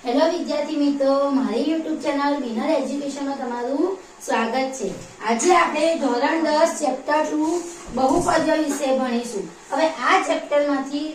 Hello વિદ્યાર્થી મિત્રો, મારી YouTube ચેનલ વિનર એજ્યુકેશનમાં તમારું સ્વાગત છે। આજે આપણે ધોરણ 10 ચેપ્ટર 2 બહુપદીઓ વિશે ભણીશું। હવે આ ચેપ્ટરમાંથી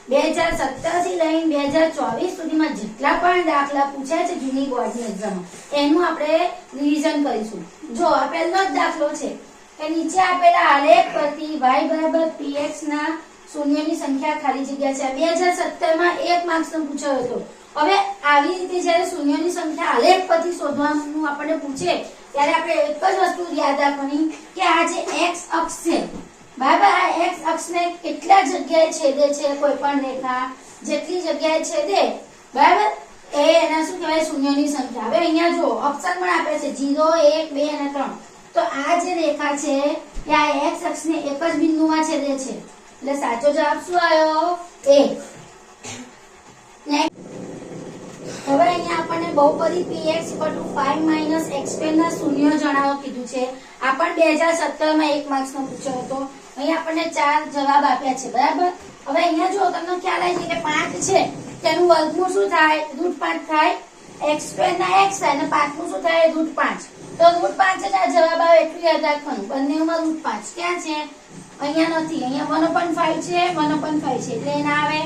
2017 થી લઈને 2024 સુધીમાં જેટલા પણ દાખલા પૂછાય છે જૂની બોર્ડની એક્ઝામમાં એનું આપણે રિવિઝન કરીશું। જો આ પહેલો જ દાખલો છે કે નીચે આપેલા આલેખ પરથી y = px ના શૂન્યની સંખ્યા ખાલી જગ્યા છે। 2017 માં 1 માર્ક્સનો પૂછાયો હતો। હવે આવી રીતે જ્યારે શૂન્યની સંખ્યા આલેખ પરથી શોધવાનું આપણને પૂછે ત્યારે આપણે એક જ વસ્તુ યાદ રાખવાની કે આ જે x અક્ષ છે બરાબર, આ x અક્ષને કેટલા જગ્યાએ છેદે છે કોઈ પણ રેખા જેટલી જગ્યાએ છેદે બરાબર એ એના શું કહેવાય શૂન્યની સંખ્યા। હવે અહીંયા જો ઓપ્શન પણ આપે છે 0 1 2 અને 3 તો આ જે રેખા છે એ આ x અક્ષને એક જ બિંદુમાં છેદે છે એટલે સાચો જવાબ શું આવ્યો 1। નેક્સ્ટ હવે અહીંયા આપણને બહુપદી px = 5 - x² ના શૂન્યો જણાવો કીધું છે। આ પણ 2017 માં 1 માર્ક્સનો પૂછ્યો હતો। અહીં આપણને 4 જવાબ આપ્યા છે બરાબર। હવે અહીંયા જો તમને ખ્યાલ આવી છે કે 5 છે તેનું વર્ગમૂળ શું થાય √5 થાય, x² ના x થાય અને 5 નું શું થાય √5 તો √5 જ આ જવાબ આવે એટલું યાદ રાખવાનું। બંનેમાં √5 ક્યાં છે અહીંયા નથી, અહીંયા 1/5 છે 1/5 છે એટલે ના આવે,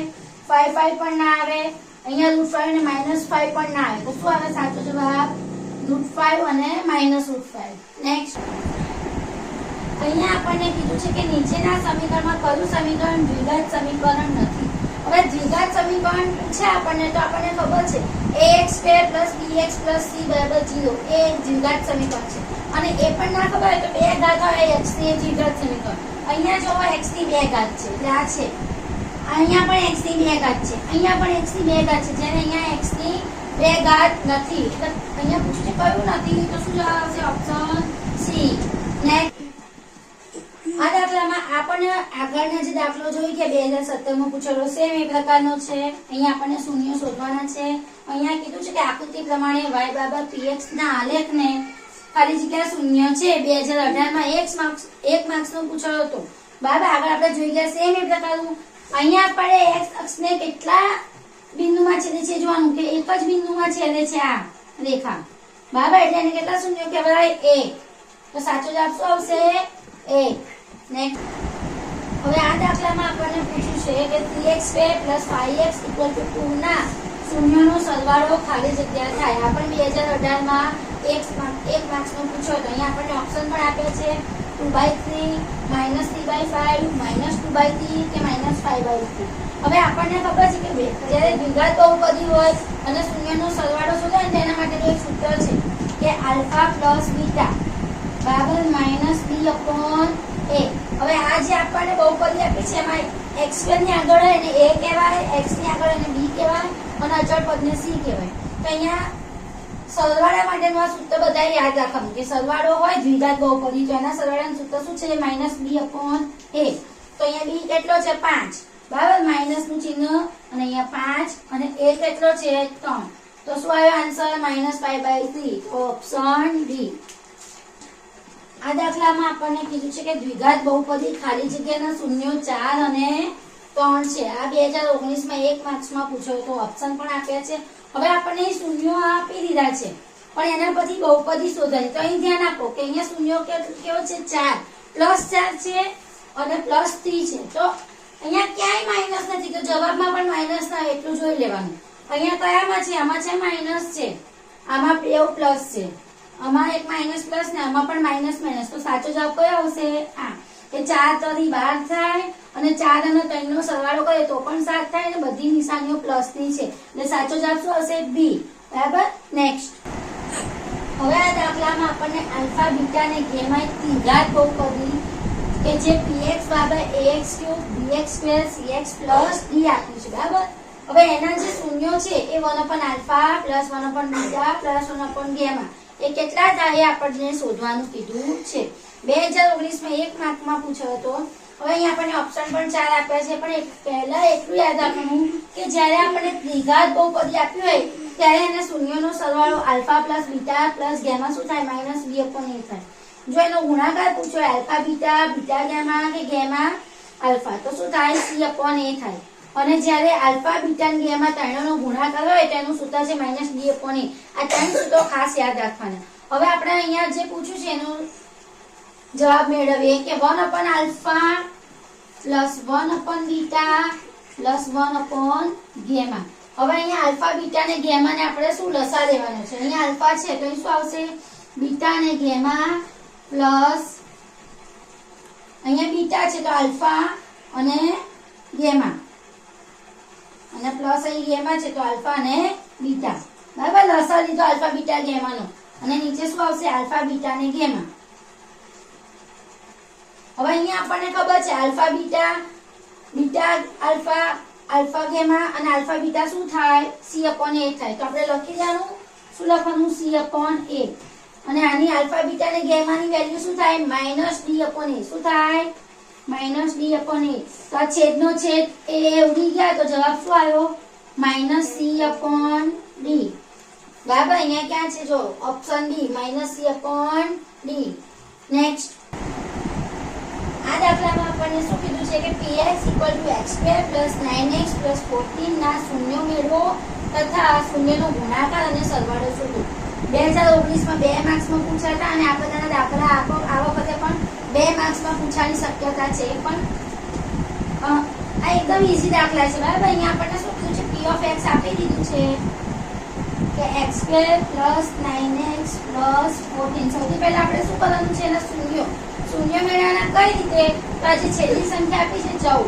5 પણ ના આવે, અહીંયા √5 અને -5 પણ ના આવે તો શું આવે સાચો જવાબ √5 અને -√5। નેક્સ્ટ અહીંયા આપણને કીધું છે કે નીચેના સમીકરણમાં કયું સમીકરણ દ્વિઘાત સમીકરણ નથી। હવે દ્વિઘાત સમીકરણ છે આપણને તો આપણને ખબર છે ax² + bx + c = 0 એ દ્વિઘાત સમીકરણ છે અને એ પણ ના ખબર હોય તો 2 ઘાત હોય x ની દ્વિઘાત સમીકરણ। અહીંયા જો x ની 2 ઘાત છે એટલે આ છે, અહીંયા પણ x ની 2 ઘાત છે, અહીંયા પણ x ની 2 ઘાત છે જેને અહીંયા x ની 2 ઘાત નથી એટલે અહીંયા પુષ્ટિ કર્યું નથી તો શું જવાબ આવશે ઓપ્શન સી। નેક્સ્ટ આ દાખલામાં આપણને આગળનો જે દાખલો જોઈ કે 2017 માં પૂછેલો સેમ એ પ્રકારનો છે। અહીંયા આપણને શૂન્ય શોધવાના છે। અહીંયા કીધું છે કે આકૃતિ પ્રમાણે y = px ના આલેખને ખાલી જગ્યા શૂન્ય છે 2018 માં 1 માર્ક્સનો પૂછાયો હતો બરાબર। આગળ આપણે જોઈ ગયા સેમ એ પ્રકારનું અહીંયા આપણે x અક્ષને કેટલા બિંદુમાં છેદે છે જોવાનું કે એક જ બિંદુમાં છેદે છે આ રેખા બરાબર એટલે એને કેટલા શૂન્ય કહેવાય 1 તો સાચો જવાબ શું આવશે 1। નેક્સ્ટ હવે આ દાખલામાં આપણને પૂછ્યું છે કે 3x² + 5x = 2 ના શૂન્યનો સરવાળો ખાલી જગ્યા થાય। આ પણ 2018 માં 1 માર્ક્સનો પૂછ્યો હતો। અહીંયા આપણને ઓપ્શન પણ આપ્યા છે 2/3 -3/5 -2/3 કે -5/3। હવે આપણને ખબર છે કે જ્યારે દ્વિઘાત બહુપદી હોય અને શૂન્યનો સરવાળો શોધાય તેના માટેનું એક સૂત્ર છે કે આલ્ફા + બીટા બરાબર -b/a। હવે આ જે આપણને બહુપદી આપી છે એમાં x² ની આગળ હોય એને a કહેવાય, x ની આગળ એને b કહેવાય અને અચળ પદને c કહેવાય। તો અહીંયા સરવાળા માટેનું આ સૂત્ર બધાએ યાદ રાખવાનું કે સરવાળો હોય દ્વિઘાત બહુપદી તો એના સરવાળાનું સૂત્ર શું છે -b/a। તો અહીંયા b કેટલો છે 5 બરાબર માઈનસનું ચિહ્ન અને અહીંયા 5 અને a કેટલો છે 3 તો શું આવ્યો આન્સર -5/3 ઓપ્શન ડી। આ દાખલામાં આપણને કીધું છે કે દ્વિઘાત બહુપદી ખાલી જગ્યાના શૂન્યો 4 અને 3 છે। આ 2019 માં 1 માર્ક્સમાં પૂછ્યો તો ઓપ્શન પણ આપ્યા છે। હવે આપણને શૂન્યો આપી દીધા છે પણ એના પછી બહુપદી શોધવાની તો અહીં ધ્યાન આપો કે અહીંયા શૂન્યો કેવો છે 4 +4 છે અને +3 છે તો અહીંયા ક્યાંય માઈનસ નથી તો જવાબમાં પણ માઈનસ ના એટલું જોઈ લેવાનું। અહીંયા કયામાં છે આમાં છે માઈનસ છે, આમાં બેવ પ્લસ છે, આમાં એક માઈનસ પ્લસ ને આમાં પણ માઈનસ તો સાચો જવાબ કયો આવશે આ કે 4 તો 12 થાય અને 4 અને 3 નો સરવાળો કરીએ તો પણ 7 થાય અને બધી નિશાનીઓ પ્લસ ની છે એટલે સાચો જવાબ શું હશે બી બરાબર। નેક્સ્ટ હવે આ દાખલામાં આપણને આલ્ફા બીટા અને ગેમા ત્રિઘાત બહુપદી કે જે px = ax³ bx² cx + d આપ્યું છે બરાબર। હવે એના જે શૂન્યો છે એ 1/α + 1/β + 1/γ એ કેટલા થાય આપણને શોધવાનું કીધું છે। 2019 માં 1 માર્કમાં પૂછ્યો હતો। હવે અહીંયા આપણને ઓપ્શન પણ 4 આપ્યા છે પણ પહેલા એટલું યાદ રાખવાનું કે જ્યારે આપણને દ્વિઘાત બહુપદી આપ્યું હોય ત્યારે એના શૂન્યોનો સરવાળો આલ્ફા + બીટા + ગેમા શું થાય -b/a થાય। જો એનો ગુણાકાર પૂછ્યો આલ્ફા બીટા બીટા ગેમા કે ગેમા આલ્ફા તો શું થાય c/a થાય। અને જ્યારે આલ્ફા બીટા અને ગેમા ત્રણેયનો ગુણાકાર હોય તેનું સૂત્ર છે -d/e. આ ત્રણ સૂત્રો ખાસ યાદ રાખવાના. હવે આપણે અહીંયા જે પૂછ્યું છે એનો જવાબ મેળવીએ કે 1/α + 1/β + 1/γ. હવે અહીંયા આલ્ફા બીટા અને ગેમા ને આપણે શું લસા લેવાનો છે. અહીંયા આલ્ફા છે તો શું આવશે બીટા અને ગેમા પ્લસ અહીંયા બીટા છે તો આલ્ફા અને ગેમા અને પ્લસ અહીં ગેમા છે તો આલ્ફા અને બીટા. બરાબર, લસા લીધો આલ્ફા બીટા ગેમાનો અને નીચે શું આવશે આલ્ફા બીટા અને ગેમા. હવે અહીંયા આપણને ખબર છે alpha beta beta alpha alpha gamma અને આલ્ફા બીટા શું થાય c/a થાય. તો આપણે લખી દેવાનું શું લખવાનું c/a. અને આની આલ્ફા બીટા અને ગેમાની વેલ્યુ શું થાય -d/a. શું થાય -d/a. તો આ છેદનો છેદ એ ઉડી ગયા તો જવાબ શું આવ્યો -c/d. બરાબર, અહીંયા ક્યાં છે જો ઓપ્શન ડી -c/d. નેક્સ્ટ આ દાખલામાં આપણને શું કીધું છે કે px = x² + 9x + 14 ના શૂન્યો મેળવો તથા શૂન્યનો ગુણાકાર અને સરવાળો શોધો. 2019 માં 2 માર્ક્સમાં પૂછાયા હતા અને આ બધાના દાખલા આ વખતે પણ 2 માર્ક્સમાં પૂછાવાની શક્યતા છે. પણ આ એકદમ ઈઝી દાખલા છે. બરાબર, અહીંયા આપણને શું કીધું છે p(x) આપી દીધું છે કે x² + 9x + 14. સૌથી પહેલા આપણે શું કરવાનું છે એના શૂન્ય મેળવવાના કઈ રીતે. તો આજે છેલ્લી સંખ્યા આપી છે 14.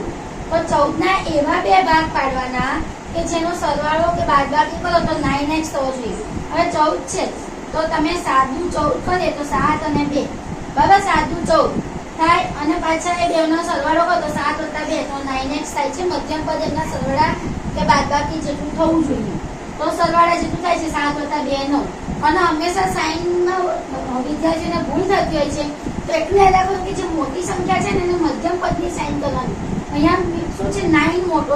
તો 14 ના એવા બે ભાગ પાડવાના કે જેનો સરવાળો કે બાદબાકી કરો તો 9x થવો જોઈએ. હવે 14 છે તો તમે સાદું 14 કરીએ તો 7 અને 2 બરાબર સાદું 14 થાય અને પાછા એ બેનો સરવાળો કરો તો 7 + 2 તો 9x થાય છે. મધ્યમ પદ એના સરવાળા કે બાદબાકી જેટલું થવું જોઈએ. તો સરવાળા જેટલું થાય છે 7 + 2 9. અને હંમેશા સાઈનમાં વિદ્યાર્થીઓને ભૂલ થતી હોય છે તો એટલું યાદ રાખો કે જે મોટી સંખ્યા છે ને એને મધ્યમ પદની સાઈન કરવાની. અહીંયા શું છે 9 મોટો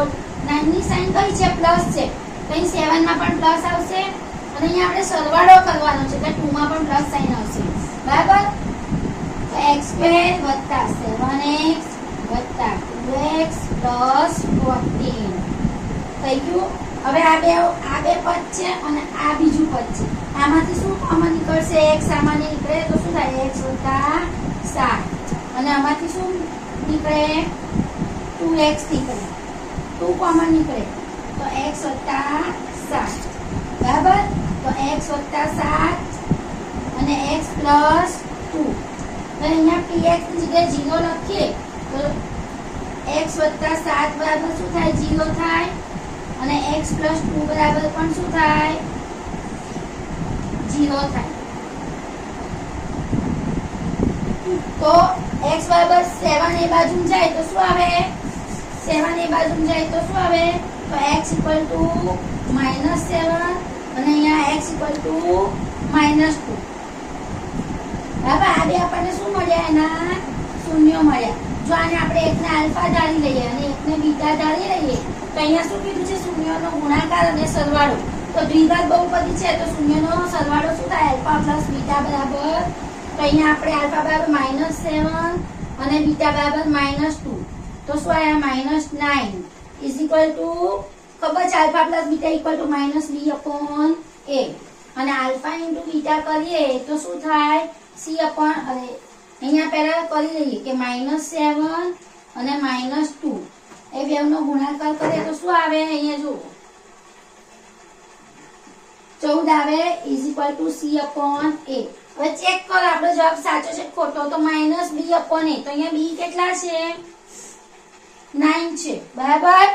9 ની સાઈન કઈ છે પ્લસ છે તો અહીં 7 માં પણ પ્લસ આવશે અને અહીંયા આપણે સરવાળો કરવાનો છે એટલે 2 માં પણ પ્લસ સાઈન આવશે. બરાબર, તો x² + 7x + 2x + 14 થઈ ગયું. હવે આ બે પદ છે અને આ બીજું પદ છે. આમાંથી શું કોમન નીકળશે x સામાન્ય નીકળે તો શું થાય x + 7 અને આમાંથી શું નીકળે 2x નીકળે 2 કોમન નીકળે તો x + 7. બરાબર, તો x + 7 અને x + 2. તો અહીંયા px ની જગ્યાએ 0 લખીએ તો x + 7 બરાબર શું થાય 0 થાય અને x + 2 બરાબર પણ શું થાય 0 થાય. તો x બરાબર 7 એ બાજુ જાય તો શું આવે 7 એ બાજુ જાય તો શું આવે તો x = -7 અને અહીંયા x = -2. બરાબર, આ બે આપણને શું મળ્યા એના શૂન્યો મળ્યા. જો આને આપણે એકને આલ્ફા ધારી લઈએ અને એકને બીટા ધારી લઈએ તો અહીંયા શું કીધું છે શૂન્યનો ગુણાકાર અને સરવાળો. તો દ્વિઘાત બહુપદી છે તો શૂન્યનો સરવાળો શું થાય આલ્ફા + બીટા બરાબર. તો અહીંયા આપણે આલ્ફા બરાબર -7 અને બીટા બરાબર -2 તો શું આયા -9 = ખબર છે આલ્ફા + બીટા = -b/a અને આલ્ફા * બીટા કરીએ તો શું થાય અહીંયા પહેલા કરી લઈએ કે -7 અને -2 એ બેવનો ગુણાકાર કરીએ તો શું આવે અહીંયા જુઓ 14 આવે = c/a. હવે ચેક કરો આપણો જવાબ સાચો છે ખોટો તો -b/a. તો અહીંયા b કેટલા છે 9 છે. બરાબર,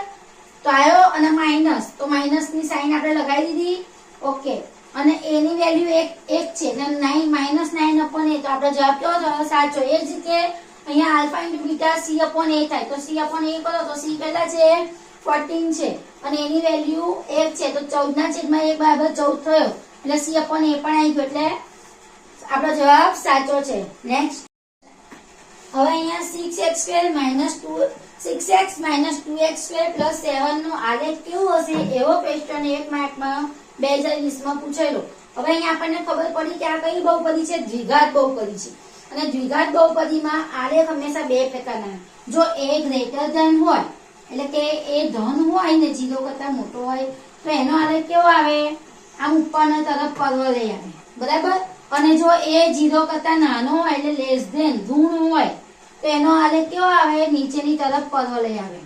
તો આયો અને માઈનસ તો માઈનસ ની સાઈન આપણે લગાવી દીધી. ઓકે, અને a ની વેલ્યુ 1 છે એટલે 9 -9/a તો આપણો જવાબ કેવો થયો સાચો. એ જ રીતે અહીંયા આલ્ફા * બીટા c/a થાય તો c/a કરો તો c કેટલા છે 14 છે અને એની વેલ્યુ 1 છે તો 14 ના છેદમાં 1 બરાબર 14 થયો એટલે c/a પણ આવી ગયો એટલે આપણો જવાબ સાચો છે. નેક્સ્ટ હવે અહીંયા 6x² - 6x - 2x² + 7 નો આલેખ કેવો હશે એવો ક્વેશ્ચન 1 માર્કમાં 2020 માં પૂછેલો. હવે અહીંયા આપણને ખબર પડી કે આ કઈ બહુપદી છે દ્વિઘાત બહુપદી છે અને દ્વિઘાત બહુપદીમાં આલેખ હંમેશા બે પ્રકારના. જો a > હોય એટલે કે એ ધન હોય ને 0 કરતા મોટો હોય તો એનો આલેખ કેવો આવે? આમ ઉપરના તરફ પરવલય આવે, બરાબર. અને જો એ 0 કરતા નાનો હોય એટલે લેસ ધેન ઋણ હોય તો એનો આલેખ કેવો આવે? નીચેની તરફ પરવલય આવે,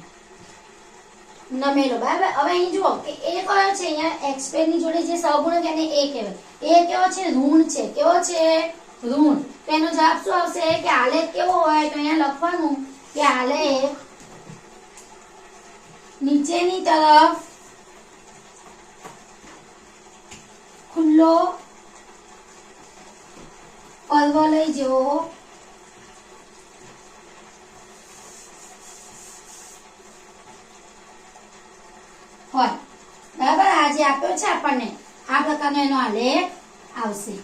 નમેલો, બરાબર. હવે અહીં જુઓ કે એ કયો છે? અહીંયા x ની જોડે જે સહગુણક એને a કહેવાય. એ કેવો છે? ઋણ છે. કેવો છે? ઋણ. તો એનો જવાબ શું આવશે? કે આલેખ કેવો હોય? તો અહીંયા લખવાનું કે આલેખ નીચેની તરફ ખુલ્લો પરવલય જેવો હોય, બરાબર. આ જે આપ્યો છે આપણને આ પ્રકારનો એનો આલેખ આવશે.